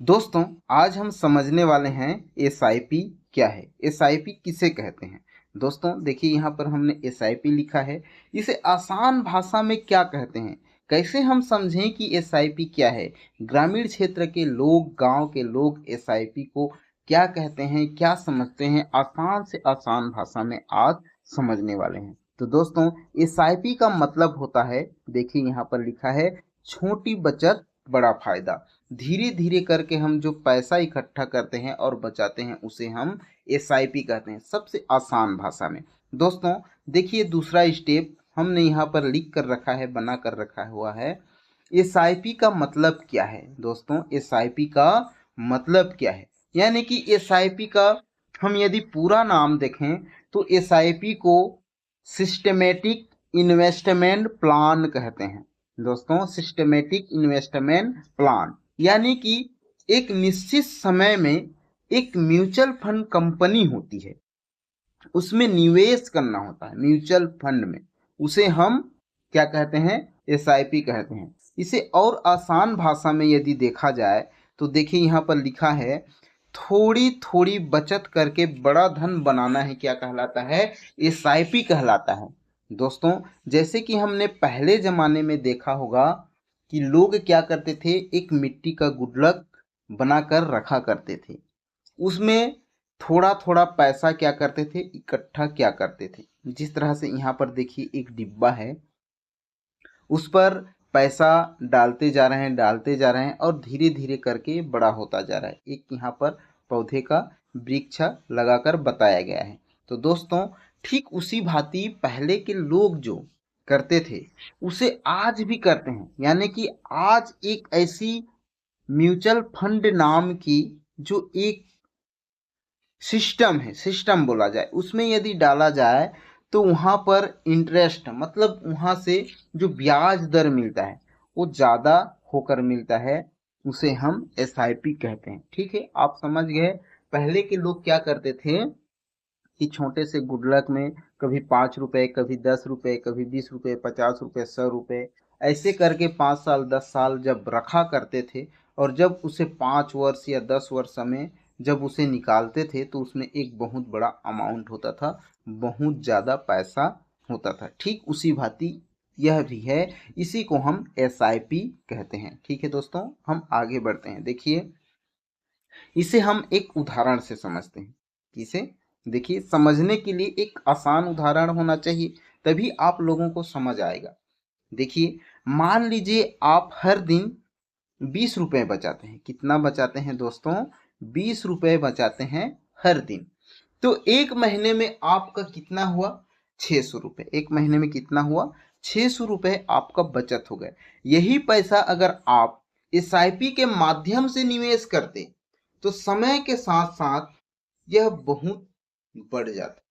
दोस्तों, आज हम समझने वाले हैं एसआईपी क्या है। एसआईपी किसे कहते हैं। दोस्तों देखिए, यहाँ पर हमने एसआईपी लिखा है। इसे आसान भाषा में क्या कहते हैं, कैसे हम समझें कि एसआईपी क्या है। ग्रामीण क्षेत्र के लोग, गांव के लोग एसआईपी को क्या कहते हैं, क्या समझते हैं, आसान से आसान भाषा में आज समझने वाले हैं। तो दोस्तों, एसआईपी का मतलब होता है, देखिए यहाँ पर लिखा है, छोटी बचत बड़ा फायदा। धीरे धीरे करके हम जो पैसा इकट्ठा करते हैं और बचाते हैं उसे हम एसआईपी कहते हैं, सबसे आसान भाषा में। दोस्तों देखिए, दूसरा स्टेप हमने यहाँ पर लिख कर रखा है, बना कर रखा हुआ है। एसआईपी का मतलब क्या है दोस्तों, एसआईपी का मतलब क्या है, यानी कि एसआईपी का हम यदि पूरा नाम देखें तो एसआईपी को सिस्टमेटिक इन्वेस्टमेंट प्लान कहते हैं। दोस्तों, सिस्टमेटिक इन्वेस्टमेंट प्लान यानी कि एक निश्चित समय में एक म्यूचुअल फंड कंपनी होती है, उसमें निवेश करना होता है म्यूचुअल फंड में, उसे हम क्या कहते हैं, एसआईपी कहते हैं। इसे और आसान भाषा में यदि देखा जाए तो देखिए यहाँ पर लिखा है, थोड़ी थोड़ी बचत करके बड़ा धन बनाना है, क्या कहलाता है, एसआईपी कहलाता है। दोस्तों जैसे कि हमने पहले जमाने में देखा होगा कि लोग क्या करते थे, एक मिट्टी का गुल्लक बनाकर रखा करते थे, उसमें थोड़ा थोड़ा पैसा क्या करते थे, इकट्ठा क्या करते थे। जिस तरह से यहाँ पर देखिए एक डिब्बा है, उस पर पैसा डालते जा रहे हैं, डालते जा रहे हैं और धीरे धीरे करके बड़ा होता जा रहा है। एक यहाँ पर पौधे का वृक्ष लगाकर बताया गया है। तो दोस्तों ठीक उसी भांति पहले के लोग जो करते थे उसे आज भी करते हैं, यानी कि आज एक ऐसी म्यूचुअल फंड नाम की जो एक सिस्टम है, सिस्टम बोला जाए, उसमें यदि डाला जाए तो वहाँ पर इंटरेस्ट मतलब वहाँ से जो ब्याज दर मिलता है वो ज़्यादा होकर मिलता है, उसे हम एसआईपी कहते हैं। ठीक है, आप समझ गए। पहले के लोग क्या करते थे कि छोटे से गुल्लक में कभी 5 रुपए, कभी 10 रुपए, कभी 20 रुपए, 50 रुपए, 100 रुपए, ऐसे करके 5 साल 10 साल जब रखा करते थे, और जब उसे 5 वर्ष या 10 वर्ष में जब उसे निकालते थे तो उसमें एक बहुत बड़ा अमाउंट होता था, बहुत ज़्यादा पैसा होता था। ठीक उसी भांति यह भी है, इसी को हम एसआईपी कहते हैं। ठीक है दोस्तों, हम आगे बढ़ते हैं। देखिए, इसे हम एक उदाहरण से समझते हैं। किसे, देखिए, समझने के लिए एक आसान उदाहरण होना चाहिए, तभी आप लोगों को समझ आएगा। देखिए, मान लीजिए आप हर दिन 20 रुपए बचाते हैं। कितना बचाते हैं दोस्तों, 20 रुपए बचाते हैं हर दिन। तो एक महीने में आपका कितना हुआ, 600 रुपये। एक महीने में कितना हुआ, 600 रुपये आपका बचत हो गया। यही पैसा अगर आप एसआईपी के माध्यम से निवेश करते तो समय के साथ साथ यह बहुत बढ़ जाता।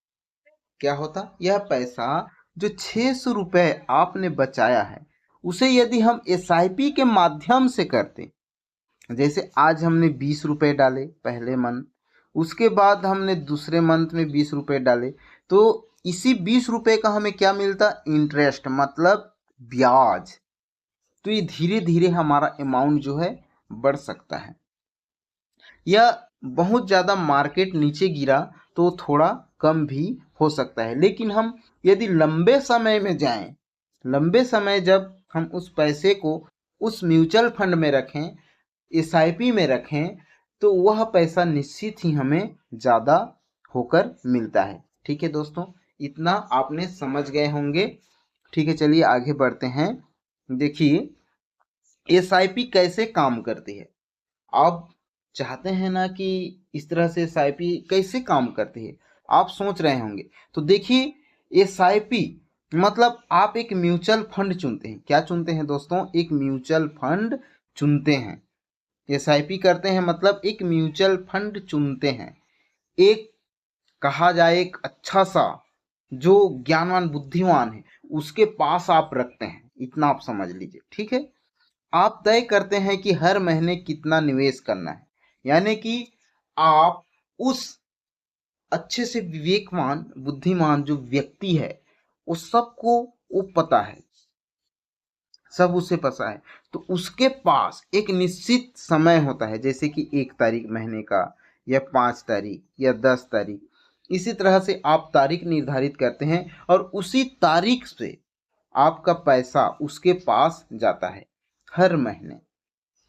क्या होता, यह पैसा जो 600 रुपये आपने बचाया है उसे यदि हम एसआईपी के माध्यम से करते, जैसे आज हमने 20 रुपये डाले पहले मंथ, उसके बाद हमने दूसरे मंथ में 20 रुपये डाले, तो इसी 20 रुपये का हमें क्या मिलता, इंटरेस्ट मतलब ब्याज। तो ये धीरे धीरे हमारा अमाउंट जो है बढ़ सकता है, या बहुत ज़्यादा मार्केट नीचे गिरा तो थोड़ा कम भी हो सकता है। लेकिन हम यदि लंबे समय में जाएं, लंबे समय जब हम उस पैसे को उस म्यूचुअल फंड में रखें, एसआईपी में रखें, तो वह पैसा निश्चित ही हमें ज़्यादा होकर मिलता है। ठीक है दोस्तों, इतना आपने समझ गए होंगे। ठीक है, चलिए आगे बढ़ते हैं। देखिए, एसआईपी कैसे काम करती है। आप चाहते हैं ना कि इस तरह से एसआईपी कैसे काम करती है, आप सोच रहे होंगे। तो देखिए, एसआईपी मतलब आप एक म्यूचुअल फंड चुनते हैं। क्या चुनते हैं दोस्तों, एक म्यूचुअल फंड चुनते हैं। एसआईपी करते हैं मतलब एक म्यूचुअल फंड चुनते हैं। एक कहा जाए एक अच्छा सा जो ज्ञानवान बुद्धिमान है उसके पास आप रखते हैं, इतना आप समझ लीजिए। ठीक है, आप तय करते हैं कि हर महीने कितना निवेश करना है, यानी कि आप उस अच्छे से विवेकवान बुद्धिमान जो व्यक्ति है उस सबको वो पता है, सब उसे पता है। तो उसके पास एक निश्चित समय होता है, जैसे कि 1 तारीख महीने का, या 5 तारीख, या 10 तारीख। इसी तरह से आप तारीख निर्धारित करते हैं और उसी तारीख से आपका पैसा उसके पास जाता है हर महीने।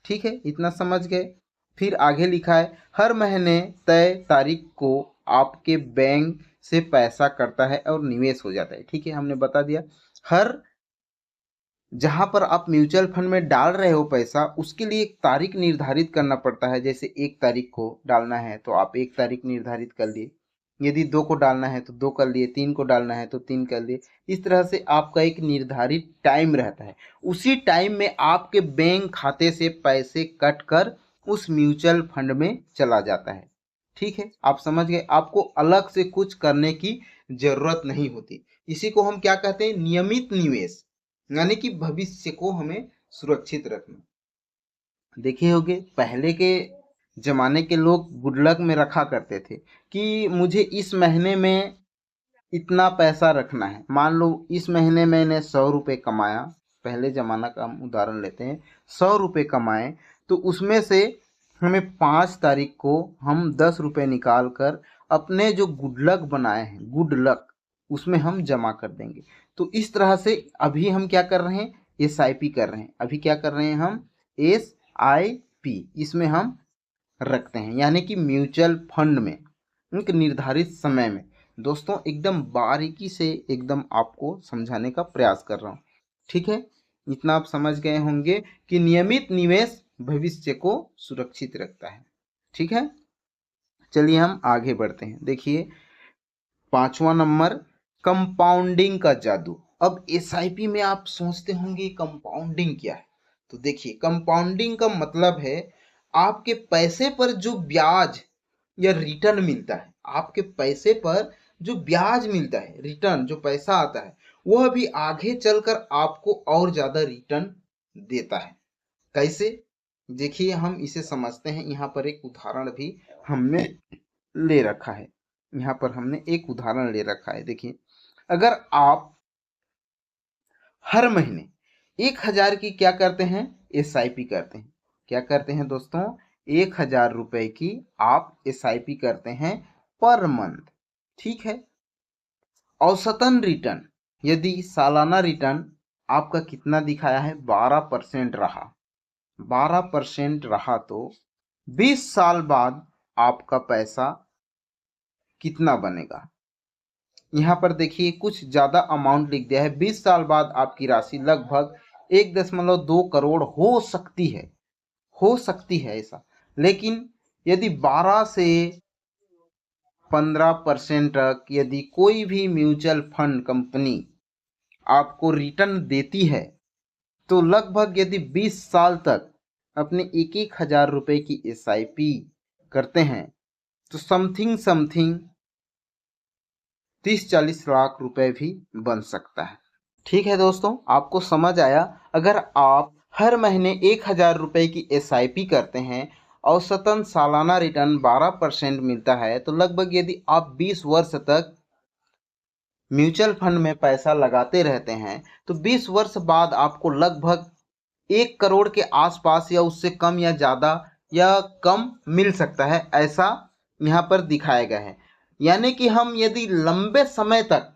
ठीक है, इतना समझ गए। फिर आगे लिखा है, हर महीने तय तारीख को आपके बैंक से पैसा कटता है और निवेश हो जाता है। ठीक है, हमने बता दिया। हर जहां पर आप म्यूचुअल फंड में डाल रहे हो पैसा, उसके लिए एक तारीख निर्धारित करना पड़ता है। जैसे 1 तारीख को डालना है तो आप 1 तारीख निर्धारित कर लिए, यदि 2 को डालना है तो 2 कर लिए, 3 को डालना है तो 3 कर लिए। इस तरह से आपका एक निर्धारित टाइम रहता है। उसी टाइम में आपके बैंक खाते से पैसे कट कर उस म्यूचुअल फंड में चला जाता है। ठीक है, आप समझ गए। आपको अलग से कुछ करने की जरूरत नहीं होती। इसी को हम क्या कहते हैं, नियमित निवेश, यानी कि भविष्य को हमें सुरक्षित रखना। देखे होंगे पहले के जमाने के लोग गुडलक में रखा करते थे कि मुझे इस महीने में इतना पैसा रखना है। मान लो इस महीने मैंने 100 रुपये कमाया, पहले जमाना का हम उदाहरण लेते हैं, 100 रुपये कमाए, तो उसमें से हमें 5 तारीख को हम 10 रुपये निकाल कर अपने जो गुडलक बनाए हैं, गुडलक, उसमें हम जमा कर देंगे। तो इस तरह से अभी हम क्या कर रहे हैं, SIP कर रहे हैं। अभी क्या कर रहे हैं हम, SIP, इसमें हम रखते हैं, यानी कि म्यूचुअल फंड में एक निर्धारित समय में। दोस्तों एकदम बारीकी से एकदम आपको समझाने का प्रयास कर रहा हूँ। ठीक है, इतना आप समझ गए होंगे कि नियमित निवेश भविष्य को सुरक्षित रखता है। ठीक है, चलिए हम आगे बढ़ते हैं। देखिए 5वां नंबर, कंपाउंडिंग का जादू। अब SIP में आप सोचते होंगे कंपाउंडिंग क्या है, तो देखिए कंपाउंडिंग का मतलब है आपके पैसे पर जो ब्याज या रिटर्न मिलता है, आपके पैसे पर जो ब्याज मिलता है, रिटर्न जो पैसा आता है, वह भी आगे चलकर आपको और ज्यादा रिटर्न देता है। कैसे, देखिए हम इसे समझते हैं। यहाँ पर एक उदाहरण भी हमने ले रखा है। यहाँ पर हमने एक उदाहरण ले रखा है। देखिए, अगर आप हर महीने 1000 की क्या करते हैं, SIP करते हैं। क्या करते हैं दोस्तों, 1000 रुपए की आप SIP करते हैं पर मंथ। ठीक है, औसतन रिटर्न, यदि सालाना रिटर्न आपका कितना दिखाया है, 12% रहा, 12% रहा, तो 20 साल बाद आपका पैसा कितना बनेगा। यहाँ पर देखिए कुछ ज्यादा अमाउंट लिख दिया है। 20 साल बाद आपकी राशि लगभग 1.2 करोड़ हो सकती है ऐसा। लेकिन यदि 12 से 15% तक यदि कोई भी म्यूचुअल फंड कंपनी आपको रिटर्न देती है, तो लगभग यदि 20 साल तक अपने 1,000 रुपए की SIP करते हैं, तो समथिंग 30-40 लाख रुपए भी बन सकता है। ठीक है दोस्तों, आपको समझ आया। अगर आप हर महीने 1,000 रुपए की SIP करते हैं, औसतन सालाना रिटर्न 12% मिलता है, तो लगभग यदि आप 20 वर्ष तक म्यूचुअल फंड में पैसा लगाते रहते हैं, तो 20 वर्ष बाद आपको लगभग 1 करोड़ के आसपास या उससे कम या ज़्यादा या कम मिल सकता है, ऐसा यहाँ पर दिखाया गया है। यानी कि हम यदि लंबे समय तक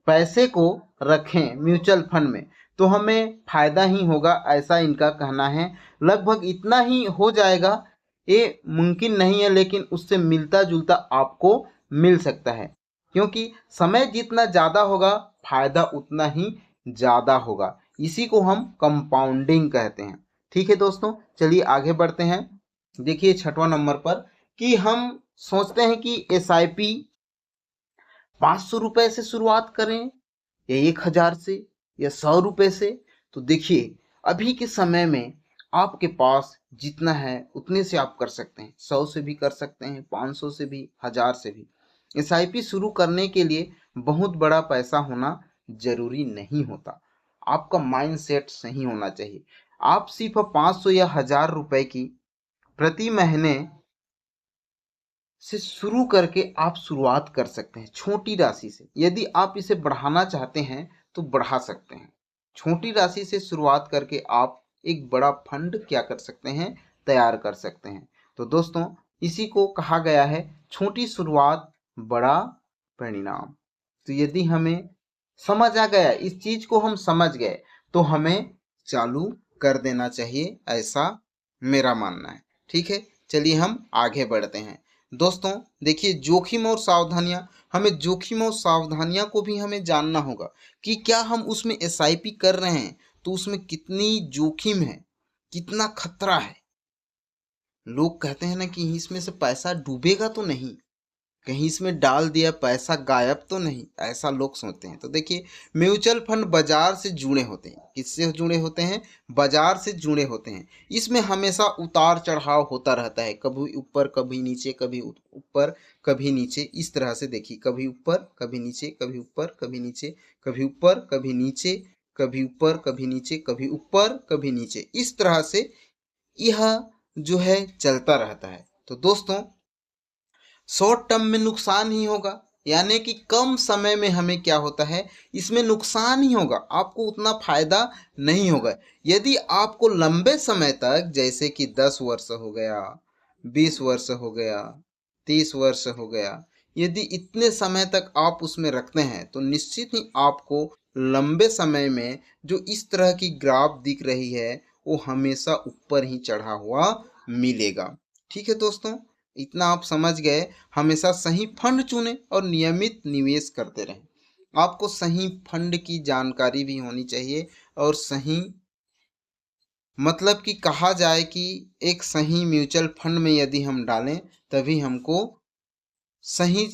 पैसे को रखें म्यूचुअल फंड में, तो हमें फायदा ही होगा, ऐसा इनका कहना है। लगभग इतना ही हो जाएगा, ये मुमकिन नहीं है, लेकिन उससे मिलता जुलता आपको मिल सकता है, क्योंकि समय जितना ज़्यादा होगा फायदा उतना ही ज़्यादा होगा। इसी को हम कंपाउंडिंग कहते हैं। ठीक है दोस्तों, चलिए आगे बढ़ते हैं। देखिए 6वां नंबर पर कि हम सोचते हैं कि SIP 500 रुपए से शुरुआत करें या 1000 से या 100 रुपए से। तो देखिए अभी के समय में आपके पास जितना है उतने से आप कर सकते हैं। 100 से भी कर सकते हैं, 500 से भी, 1000 से भी। SIP शुरू करने के लिए बहुत बड़ा पैसा होना जरूरी नहीं होता, आपका माइंड सेट सही होना चाहिए। आप सिर्फ 500 या 1000 रुपए की प्रति महीने से शुरू करके आप शुरुआत कर सकते हैं, छोटी राशि से। यदि आप इसे बढ़ाना चाहते हैं तो बढ़ा सकते हैं। छोटी राशि से शुरुआत करके आप एक बड़ा फंड क्या कर सकते हैं, तैयार कर सकते हैं। तो दोस्तों इसी को कहा गया है छोटी शुरुआत बड़ा परिणाम। तो यदि हमें समझ आ गया, इस चीज को हम समझ गए, तो हमें चालू कर देना चाहिए, ऐसा मेरा मानना है। ठीक है, चलिए हम आगे बढ़ते हैं। दोस्तों देखिए, जोखिम और सावधानियां, हमें जोखिम और सावधानियां को भी हमें जानना होगा कि क्या हम उसमें एसआईपी कर रहे हैं तो उसमें कितनी जोखिम है, कितना खतरा है। लोग कहते हैं ना कि इसमें से पैसा डूबेगा तो नहीं, कहीं इसमें डाल दिया पैसा गायब तो नहीं, ऐसा लोग सोचते हैं। तो देखिए, म्यूचुअल फंड बाजार से जुड़े होते हैं। किससे जुड़े होते हैं? बाजार से जुड़े होते हैं। इसमें हमेशा उतार चढ़ाव होता रहता है, कभी ऊपर कभी नीचे, कभी ऊपर कभी नीचे। इस तरह से देखिए, कभी ऊपर कभी नीचे, कभी ऊपर कभी नीचे, कभी ऊपर कभी नीचे, कभी ऊपर कभी नीचे, कभी ऊपर कभी नीचे। इस तरह से यह जो है चलता रहता है। तो दोस्तों शॉर्ट टर्म में नुकसान ही होगा, यानी कि कम समय में हमें क्या होता है, इसमें नुकसान ही होगा, आपको उतना फायदा नहीं होगा। यदि आपको लंबे समय तक, जैसे कि 10 वर्ष हो गया, 20 वर्ष हो गया, 30 वर्ष हो गया, यदि इतने समय तक आप उसमें रखते हैं तो निश्चित ही आपको लंबे समय में जो इस तरह की ग्राफ दिख रही है वो हमेशा ऊपर ही चढ़ा हुआ मिलेगा। ठीक है दोस्तों, इतना आप समझ गए। हमेशा सही फंड चुनें और नियमित निवेश करते रहें। आपको सही फंड की जानकारी भी होनी चाहिए, और सही मतलब कि कहा जाए कि एक सही म्यूचुअल फंड में यदि हम डालें तभी हमको सही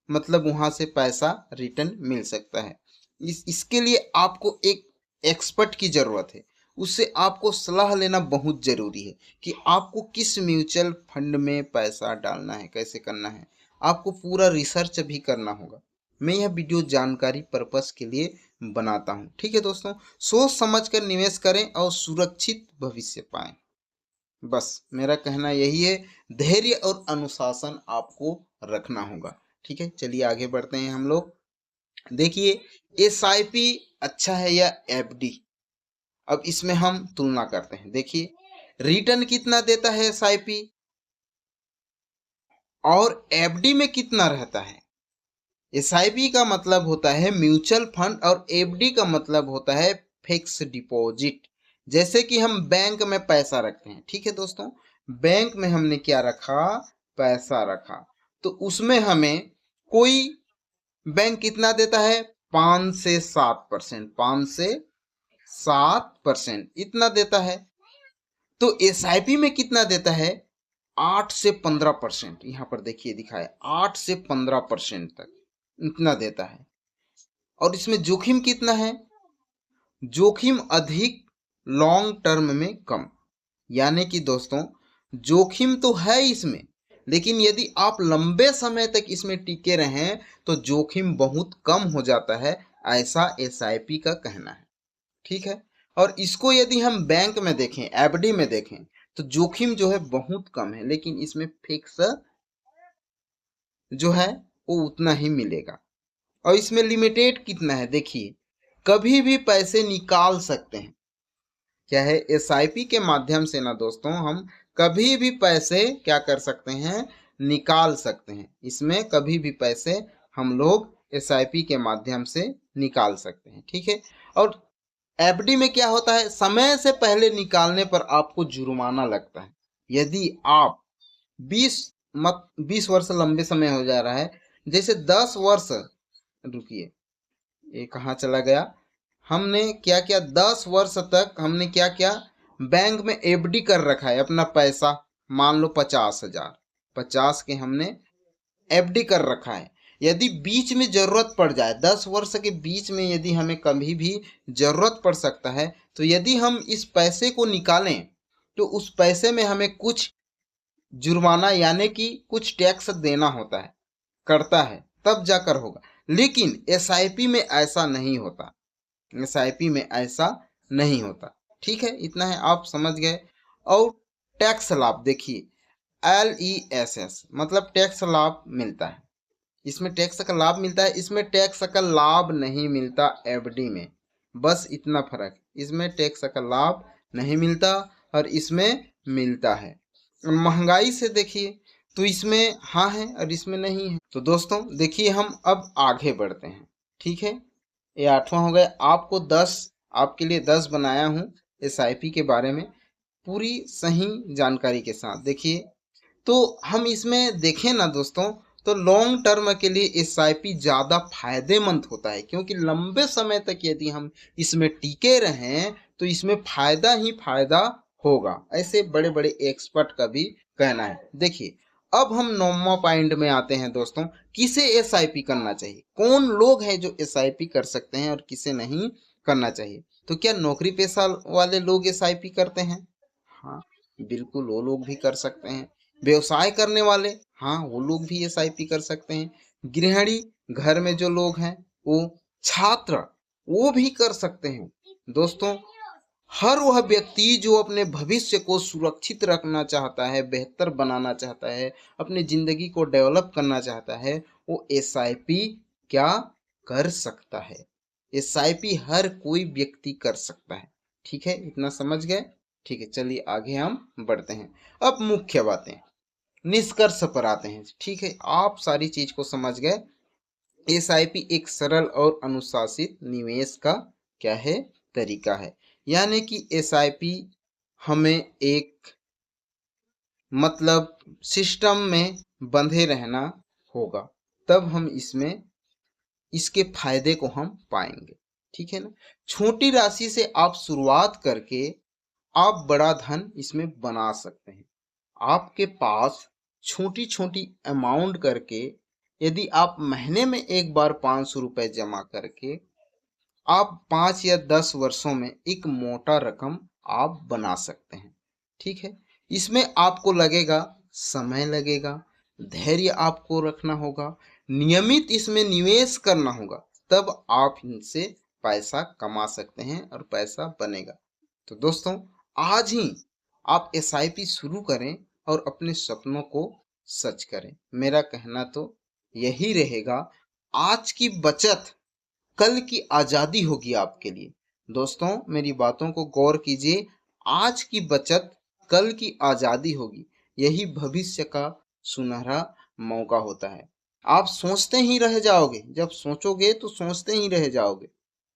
मतलब वहां से पैसा रिटर्न मिल सकता है। इसके लिए आपको एक एक्सपर्ट की जरूरत है, उससे आपको सलाह लेना बहुत जरूरी है कि आपको किस म्यूचुअल फंड में पैसा डालना है, कैसे करना है। आपको पूरा रिसर्च भी करना होगा। मैं यह वीडियो जानकारी पर्पस के लिए बनाता हूँ। ठीक है दोस्तों, सोच समझ कर निवेश करें और सुरक्षित भविष्य पाएं। बस मेरा कहना यही है, धैर्य और अनुशासन आपको रखना होगा। ठीक है, चलिए आगे बढ़ते हैं हम लोग। देखिए, एसआईपी अच्छा है या एफडी, अब इसमें हम तुलना करते हैं। देखिए, रिटर्न कितना देता है एसआईपी और एफडी में कितना रहता है। एसआईपी का मतलब होता है म्यूचुअल फंड और एफडी का मतलब होता है फिक्स डिपॉजिट। जैसे कि हम बैंक में पैसा रखते हैं। ठीक है दोस्तों, बैंक में हमने क्या रखा, पैसा रखा, तो उसमें हमें कोई बैंक कितना देता है, 5 से 7%, 5 से 7% इतना देता है। तो एसआईपी में कितना देता है, 8 से 15%। यहाँ पर देखिए दिखाए 8 से 15% तक इतना देता है। और इसमें जोखिम कितना है, जोखिम अधिक, लॉन्ग टर्म में कम। यानी कि दोस्तों जोखिम तो है इसमें, लेकिन यदि आप लंबे समय तक इसमें टिके रहें तो जोखिम बहुत कम हो जाता है, ऐसा एसआईपी का कहना है। ठीक है, और इसको यदि हम बैंक में देखें, एफडी में देखें, तो जोखिम जो है बहुत कम है, लेकिन इसमें फिक्स जो है वो उतना ही मिलेगा। और इसमें लिमिटेड कितना है, देखिए कभी भी पैसे निकाल सकते हैं। क्या है, एसआईपी के माध्यम से ना दोस्तों हम कभी भी पैसे क्या कर सकते हैं, निकाल सकते हैं। इसमें कभी भी पैसे हम लोग एसआईपी के माध्यम से निकाल सकते हैं। ठीक है, और एफडी में क्या होता है, समय से पहले निकालने पर आपको जुर्माना लगता है। यदि आप 20 वर्ष लंबे समय हो जा रहा है, जैसे 10 वर्ष, रुकिए ये कहाँ चला गया, हमने क्या किया, 10 वर्ष तक हमने क्या किया, बैंक में एफडी कर रखा है अपना पैसा, मान लो 50,000, 50 के हमने एफडी कर रखा है। यदि बीच में जरूरत पड़ जाए, 10 वर्ष के बीच में यदि हमें कभी भी जरूरत पड़ सकता है, तो यदि हम इस पैसे को निकालें तो उस पैसे में हमें कुछ जुर्माना यानी कि कुछ टैक्स देना होता है, करता है, तब जाकर होगा। लेकिन एसआईपी में ऐसा नहीं होता, एसआईपी में ऐसा नहीं होता। ठीक है, इतना है आप समझ गए। और टैक्स लाभ देखिए, LESS मतलब टैक्स लाभ मिलता है, इसमें टैक्स का लाभ मिलता है, इसमें टैक्स का लाभ नहीं मिलता एफडी में। बस इतना फर्क, इसमें टैक्स का लाभ नहीं मिलता और इसमें मिलता है। महंगाई से देखिए तो इसमें हाँ है और इसमें नहीं है। तो दोस्तों देखिए हम अब आगे बढ़ते हैं, ठीक है। ये 8वां हो गया। आपको 10, आपके लिए 10 बनाया हूँ एसआईपी के बारे में पूरी सही जानकारी के साथ। देखिए तो हम इसमें देखें ना दोस्तों, तो लॉन्ग टर्म के लिए एसआईपी ज़्यादा फायदेमंद होता है, क्योंकि लंबे समय तक यदि हम इसमें टिके रहें तो इसमें फायदा ही फायदा होगा, ऐसे बड़े बड़े एक्सपर्ट का भी कहना है। देखिए अब हम 9वां पॉइंट में आते हैं दोस्तों, किसे एसआईपी करना चाहिए, कौन लोग हैं जो एसआईपी कर सकते हैं और किसे नहीं करना चाहिए। तो क्या नौकरी पेशा वाले लोग एसआईपी करते हैं? हाँ, बिल्कुल वो लोग भी कर सकते हैं। व्यवसाय करने वाले, हाँ वो लोग भी एसआईपी कर सकते हैं। गृहिणी, घर में जो लोग हैं वो, छात्र, वो भी कर सकते हैं। दोस्तों हर वह व्यक्ति जो अपने भविष्य को सुरक्षित रखना चाहता है, बेहतर बनाना चाहता है, अपनी जिंदगी को डेवलप करना चाहता है, वो एसआईपी क्या कर सकता है। एसआईपी हर कोई व्यक्ति कर सकता है, ठीक है, इतना समझ गए। ठीक है, चलिए आगे हम बढ़ते हैं। अब मुख्य बातें, निष्कर्ष पर आते हैं, ठीक है। आप सारी चीज को समझ गए। एसआईपी एक सरल और अनुशासित निवेश का क्या है, तरीका है। यानी कि एसआईपी हमें एक मतलब सिस्टम में बंधे रहना होगा, तब हम इसमें इसके फायदे को हम पाएंगे, ठीक है ना। छोटी राशि से आप शुरुआत करके आप बड़ा धन इसमें बना सकते हैं। आपके पास छोटी छोटी अमाउंट करके, यदि आप महीने में एक बार 500 रुपए जमा करके आप 5 या 10 वर्षों में एक मोटा रकम आप बना सकते हैं, ठीक है। इसमें आपको लगेगा, समय लगेगा, धैर्य आपको रखना होगा, नियमित इसमें निवेश करना होगा, तब आप इनसे पैसा कमा सकते हैं और पैसा बनेगा। तो दोस्तों आज ही आप एसआईपी शुरू करें और अपने सपनों को सच करें। मेरा कहना तो यही रहेगा, आज की बचत कल की आजादी होगी आपके लिए। दोस्तों मेरी बातों को गौर कीजिए, आज की बचत कल की आजादी होगी, यही भविष्य का सुनहरा मौका होता है। आप सोचते ही रह जाओगे, जब सोचोगे तो सोचते ही रह जाओगे,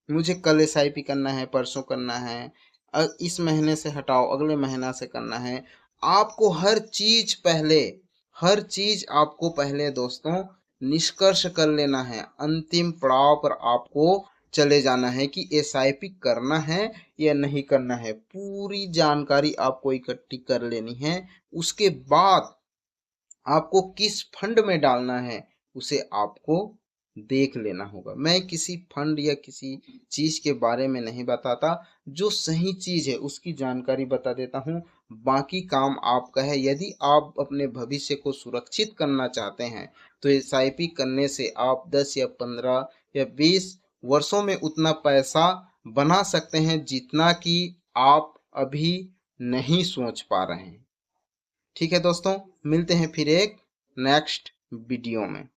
मुझे कल एसआईपी करना है, परसों करना है, इस महीने से हटाओ अगले महीना से करना है। आपको हर चीज आपको पहले दोस्तों निष्कर्ष कर लेना है, अंतिम पड़ाव पर आपको चले जाना है कि एसआईपी करना है या नहीं करना है। पूरी जानकारी आपको इकट्ठी कर लेनी है, उसके बाद आपको किस फंड में डालना है उसे आपको देख लेना होगा। मैं किसी फंड या किसी चीज के बारे में नहीं बताता, जो सही चीज है उसकी जानकारी बता देता हूँ, बाकी काम आपका है। यदि आप अपने भविष्य को सुरक्षित करना चाहते हैं तो एसआईपी करने से आप 10 या 15 या 20 वर्षों में उतना पैसा बना सकते हैं जितना कि आप अभी नहीं सोच पा रहे हैं। ठीक है दोस्तों, मिलते हैं फिर एक नेक्स्ट वीडियो में।